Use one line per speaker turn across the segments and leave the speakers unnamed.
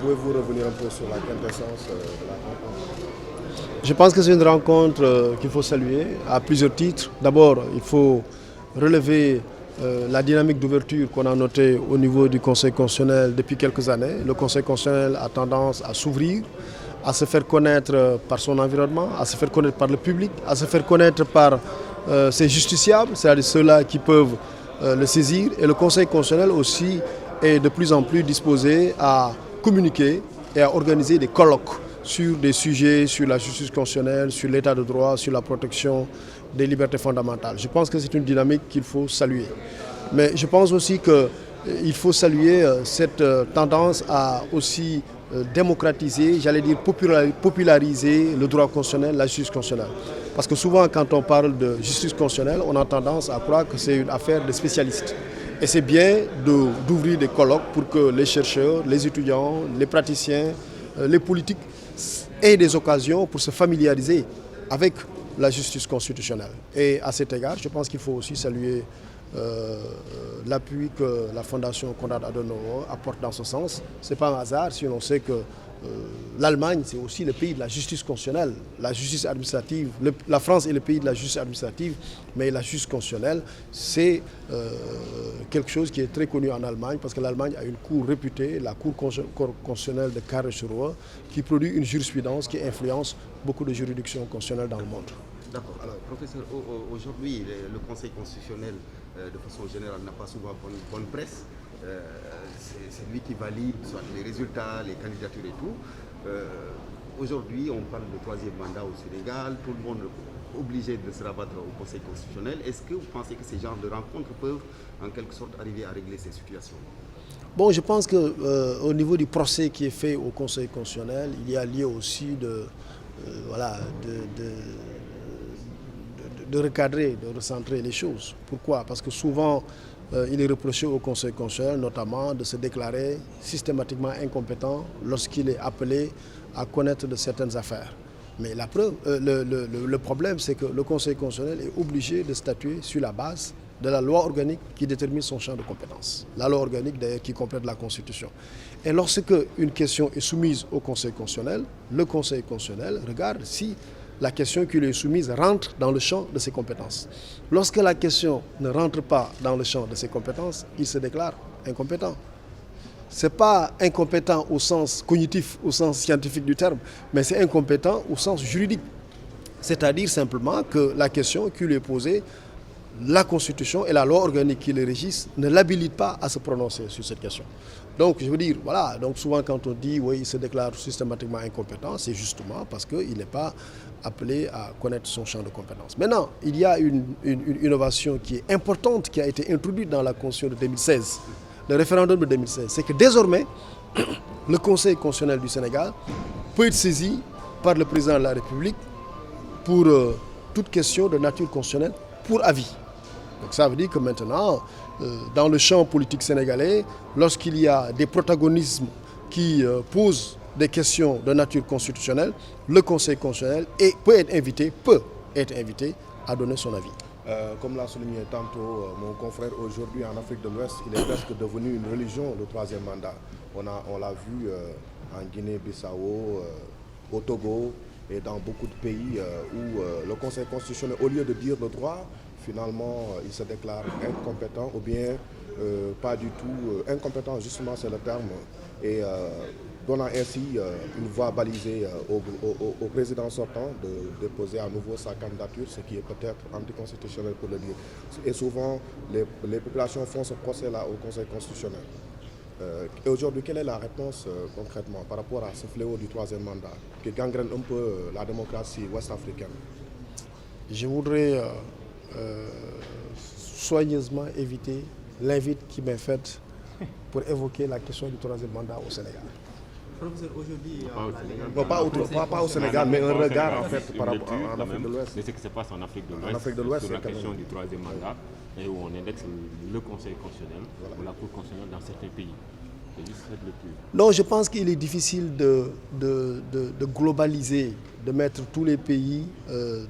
Pouvez-vous revenir un peu sur la quintessence de la rencontre?
Je pense que c'est une rencontre qu'il faut saluer à plusieurs titres. D'abord, il faut relever la dynamique d'ouverture qu'on a notée au niveau du Conseil constitutionnel depuis quelques années. Le Conseil constitutionnel a tendance à s'ouvrir, à se faire connaître par son environnement, à se faire connaître par le public, à se faire connaître par ses justiciables, c'est-à-dire ceux-là qui peuvent le saisir. Et le Conseil constitutionnel aussi est de plus en plus disposé à communiquer et à organiser des colloques sur des sujets, sur la justice constitutionnelle, sur l'état de droit, sur la protection des libertés fondamentales. Je pense que c'est une dynamique qu'il faut saluer. Mais je pense aussi qu'il faut saluer cette tendance à aussi démocratiser, j'allais dire populariser le droit constitutionnel, la justice constitutionnelle. Parce que souvent quand on parle de justice constitutionnelle, on a tendance à croire que c'est une affaire de spécialistes. Et c'est bien d'ouvrir des colloques pour que les chercheurs, les étudiants, les praticiens, les politiques aient des occasions pour se familiariser avec la justice constitutionnelle. Et à cet égard, je pense qu'il faut aussi saluer l'appui que la Fondation Konrad Adenauer apporte dans ce sens. Ce n'est pas un hasard si on sait que l'Allemagne, c'est aussi le pays de la justice constitutionnelle, la justice administrative. La France est le pays de la justice administrative, mais la justice constitutionnelle, c'est quelque chose qui est très connu en Allemagne, parce que l'Allemagne a une cour réputée, la Cour constitutionnelle de Karlsruhe, qui produit une jurisprudence qui influence beaucoup de juridictions constitutionnelles dans le monde.
D'accord. Alors, professeur, aujourd'hui, le Conseil constitutionnel, de façon générale, n'a pas souvent bonne presse. C'est lui qui valide soit les résultats, les candidatures et tout. Aujourd'hui, on parle de troisième mandat au Sénégal, tout le monde est obligé de se rabattre au Conseil constitutionnel. Est-ce que vous pensez que ces genres de rencontres peuvent en quelque sorte arriver à régler ces situations?
Bon, je pense qu'au niveau du procès qui est fait au Conseil constitutionnel, il y a lieu aussi de recadrer, de recentrer les choses. Pourquoi? Parce que souvent, il est reproché au Conseil constitutionnel notamment de se déclarer systématiquement incompétent lorsqu'il est appelé à connaître de certaines affaires. Mais la preuve, le problème, c'est que le Conseil constitutionnel est obligé de statuer sur la base de la loi organique qui détermine son champ de compétences. La loi organique d'ailleurs qui complète la Constitution. Et lorsque une question est soumise au Conseil constitutionnel, le Conseil constitutionnel regarde si la question qui lui est soumise rentre dans le champ de ses compétences. Lorsque la question ne rentre pas dans le champ de ses compétences, il se déclare incompétent. Ce n'est pas incompétent au sens cognitif, au sens scientifique du terme, mais c'est incompétent au sens juridique. C'est-à-dire simplement que la question qui lui est posée, la Constitution et la loi organique qui les régissent ne l'habilitent pas à se prononcer sur cette question. Donc, je veux dire, voilà, donc souvent quand on dit, oui, il se déclare systématiquement incompétent, c'est justement parce qu'il n'est pas appelé à connaître son champ de compétences. Maintenant, il y a une innovation qui est importante, qui a été introduite dans la Constitution de 2016, le référendum de 2016, c'est que désormais, le Conseil constitutionnel du Sénégal peut être saisi par le président de la République pour toute question de nature constitutionnelle pour avis. Donc ça veut dire que maintenant, dans le champ politique sénégalais, lorsqu'il y a des protagonismes qui posent des questions de nature constitutionnelle, le Conseil constitutionnel peut être invité à donner son avis.
Comme l'a souligné tantôt mon confrère, aujourd'hui en Afrique de l'Ouest, il est presque devenu une religion, le troisième mandat. On l'a vu en Guinée-Bissau, au Togo et dans beaucoup de pays où le Conseil constitutionnel, au lieu de dire le droit, finalement, il se déclare incompétent ou bien pas du tout incompétent, justement c'est le terme, et donnant ainsi une voie balisée au président sortant de déposer à nouveau sa candidature, ce qui est peut-être anticonstitutionnel pour le dire. Et souvent, les populations font ce procès-là au Conseil constitutionnel. Et aujourd'hui, quelle est la réponse concrètement par rapport à ce fléau du troisième mandat qui gangrène un peu la démocratie ouest-africaine?
Je voudrais soigneusement éviter l'invite qui m'est faite pour évoquer la question du troisième mandat au Sénégal.
Professeur, aujourd'hui...
pas au Sénégal, mais un regard en fait par rapport en Afrique de l'Ouest.
Mais ce qui se passe en Afrique de l'Ouest, sur la question du troisième mandat, et où on indexe le Conseil constitutionnel ou la Cour constitutionnelle dans certains pays.
Non, je pense qu'il est difficile de globaliser, de mettre tous les pays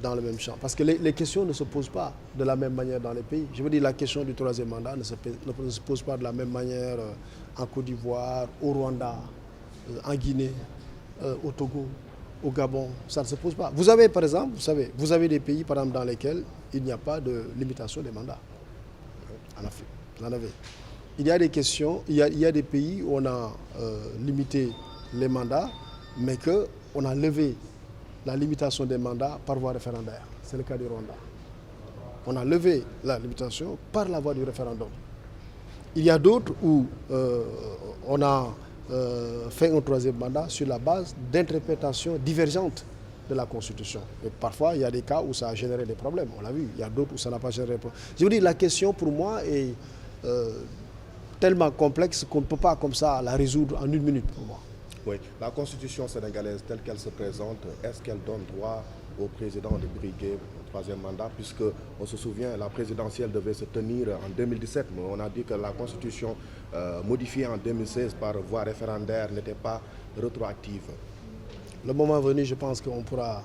dans le même champ. Parce que les questions ne se posent pas de la même manière dans les pays. Je veux dire, la question du troisième mandat ne se pose pas de la même manière en Côte d'Ivoire, au Rwanda, en Guinée, au Togo, au Gabon, ça ne se pose pas. Vous avez par exemple, vous avez des pays par exemple dans lesquels il n'y a pas de limitation des mandats. En Afrique, vous en avez. Il y a des questions, il y a des pays où on a limité les mandats, mais qu'on a levé la limitation des mandats par voie référendaire. C'est le cas du Rwanda. On a levé la limitation par la voie du référendum. Il y a d'autres où on a fait un troisième mandat sur la base d'interprétations divergentes de la Constitution. Et parfois, il y a des cas où ça a généré des problèmes, on l'a vu. Il y a d'autres où ça n'a pas généré des problèmes. Je vous dis, la question pour moi est tellement complexe qu'on ne peut pas comme ça la résoudre en une minute pour moi.
Oui, la Constitution sénégalaise telle qu'elle se présente, est-ce qu'elle donne droit au président de briguer au troisième mandat, puisque on se souvient, la présidentielle devait se tenir en 2017, mais on a dit que la Constitution modifiée en 2016 par voie référendaire n'était pas rétroactive.
Le moment venu, je pense qu'on pourra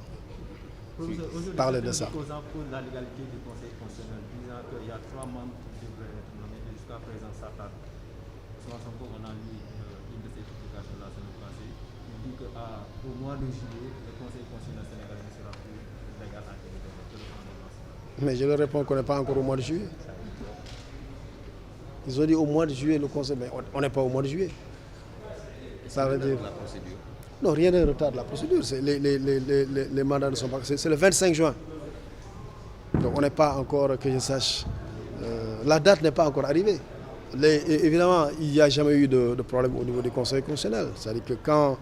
parler de ça.
Pour la légalité du Conseil constitutionnel, disant qu'il y a 3 membres qui devraient être nommés et jusqu'à présent ça tarde. On a lu une de ces publications la semaine passée. Il dit qu'au mois de juillet, le Conseil constitutionnel sénégalais ne sera plus légal en Guinée.
Mais je leur réponds qu'on n'est pas encore au mois de juillet. Ils ont dit au mois de juillet le Conseil, mais on n'est pas au mois de juillet. Ça veut dire...
La procédure.
Non, rien ne retarde la procédure. Les mandats ne sont pas... C'est le 25 juin. Donc on n'est pas encore, que je sache... la date n'est pas encore arrivée. Évidemment, il n'y a jamais eu de problème au niveau du Conseil constitutionnel. C'est-à-dire que quand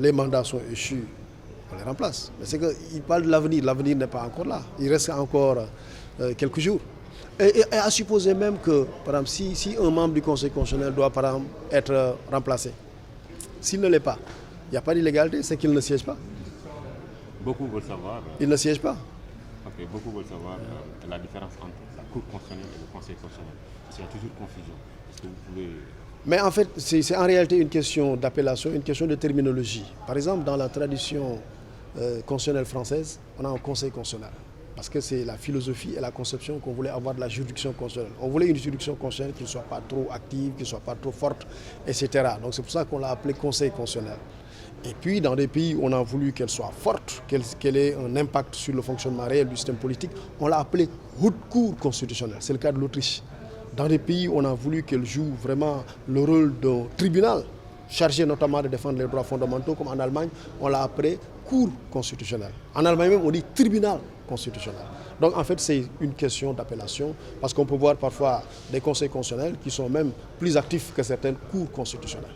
les mandats sont échus, on les remplace. Mais c'est qu'il parle de l'avenir. L'avenir n'est pas encore là. Il reste encore quelques jours. Et à supposer même que, par exemple, si un membre du Conseil constitutionnel doit, par exemple, être remplacé, s'il ne l'est pas, il n'y a pas d'illégalité, c'est qu'il ne siège pas.
Beaucoup veulent savoir.
Il ne siège pas.
Ok, beaucoup veulent savoir la différence entre la Cour constitutionnelle et le Conseil constitutionnel. Parce qu'il y a toujours confusion. Est-ce que vous pouvez...
Mais en fait, c'est en réalité une question d'appellation, une question de terminologie. Par exemple, dans la tradition constitutionnelle française, on a un Conseil constitutionnel. Parce que c'est la philosophie et la conception qu'on voulait avoir de la juridiction constitutionnelle. On voulait une juridiction constitutionnelle qui ne soit pas trop active, qui ne soit pas trop forte, etc. Donc c'est pour ça qu'on l'a appelé Conseil constitutionnel. Et puis, dans des pays où on a voulu qu'elle soit forte, qu'elle ait un impact sur le fonctionnement réel du système politique, on l'a appelée Haute Cour constitutionnelle. C'est le cas de l'Autriche. Dans des pays où on a voulu qu'elle joue vraiment le rôle d'un tribunal, chargé notamment de défendre les droits fondamentaux, comme en Allemagne, on l'a appelé Cour constitutionnelle. En Allemagne même, on dit tribunal constitutionnel. Donc en fait, c'est une question d'appellation, parce qu'on peut voir parfois des conseils constitutionnels qui sont même plus actifs que certaines cours constitutionnelles.